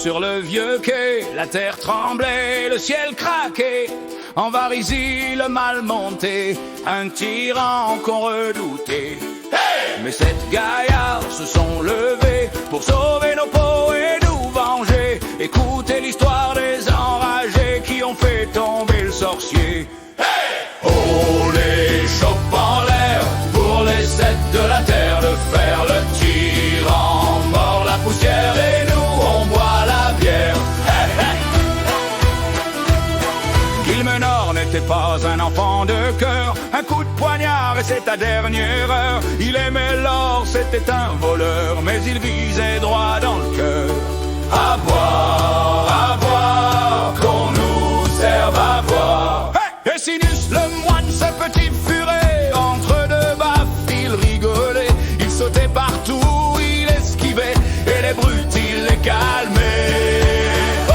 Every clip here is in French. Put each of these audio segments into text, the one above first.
Sur le vieux quai, la terre tremblait, le ciel craquait. En Varizy, le mal montait, un tyran qu'on redoutait. Hey! Mais sept gaillards se sont levés pour sauver nos peaux et nous venger. Écoutez l'histoire des enragés qui ont fait tomber le sorcier. Hey! Oh, les chopes en l'air pour les sept de la terre de fer. Le tyran mord la poussière et nous on boit la bière. Hey, hey. Gilmenor n'était pas un enfant de cœur. Un coup de poignard et c'est ta dernière heure. Il aimait l'or, c'était un voleur, mais il visait droit dans le cœur. À boire, qu'on nous serve à boire. Hey! Et Sinus, le moine, ce petit furet, entre deux baffes, il rigolait. Il sautait partout, il esquivait, et les brutes, il les calmait. Oh,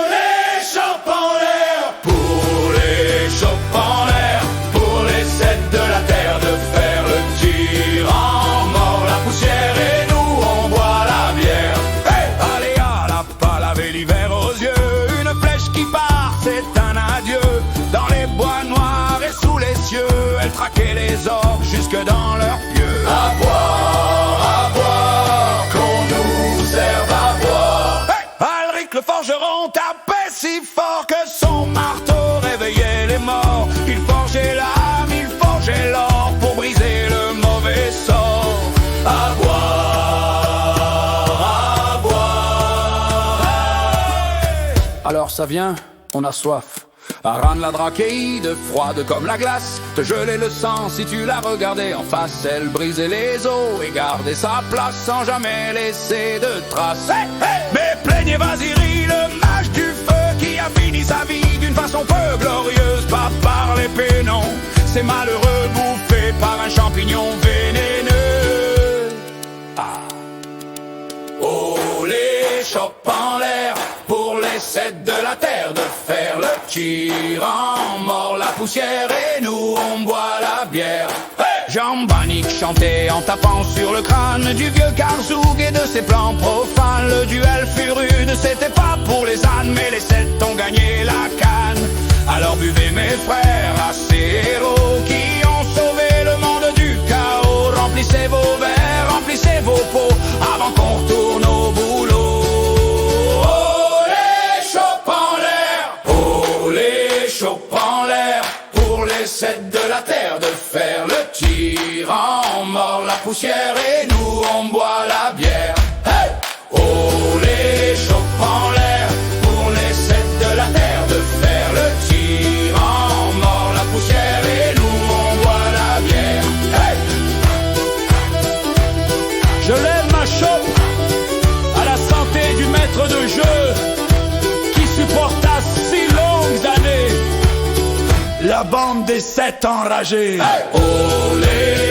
les chopes en l'air, pour les chopes en l'air, pour les sept de la terre de fer. Le tyran mord la poussière et nous, on boit la bière. Hey! Allez, à la pas laver l'hiver aux yeux, une flèche qui part, c'est un adieu. Dans les bois noirs et sous les cieux, elle traquait les orques jusque dans leurs pieux. À boire, qu'on nous serve à boire. Hey! Alric le forgeron tapait si fort que son marteau réveillait les morts. Il forgeait l'âme, il forgeait l'or pour briser le mauvais sort. À boire. Hey! Alors ça vient, on a soif. Aran la drachéide, froide comme la glace, te gelait le sang si tu la regardais en face. Elle brisait les os et gardait sa place sans jamais laisser de traces. Hey, hey! Mais plaignez Vasiri, le mage du feu, qui a fini sa vie d'une façon peu glorieuse, pas par l'épée non, c'est malheureux bouffé par un champignon vénéneux. Ah. Oh, les chopes en l'air pour les sept de la terre de fer. Le tyran mord la poussière et nous on boit la bière. Hey! Jean Bannick chantait en tapant sur le crâne du vieux Karzoug et de ses plans profanes. Le duel fut rude, c'était pas pour les ânes, mais les sept ont gagné la canne. Alors buvez mes frères à ces héros qui ont sauvé le monde du chaos. Remplissez vos verres, remplissez vos pots avant qu'on retourne au boulot. Chopes en l'air pour les sept de la terre de fer. Le tyran mord la poussière et nous on boit la bière. Hey! Oh, les chopes en l'air pour les sept de la terre de fer. Le tyran mord la poussière et nous on boit la bière. Hey! Je lève ma chope à la santé du maître de jeu qui supporta si longues années la bande des sept enragés. Hey! Oh, les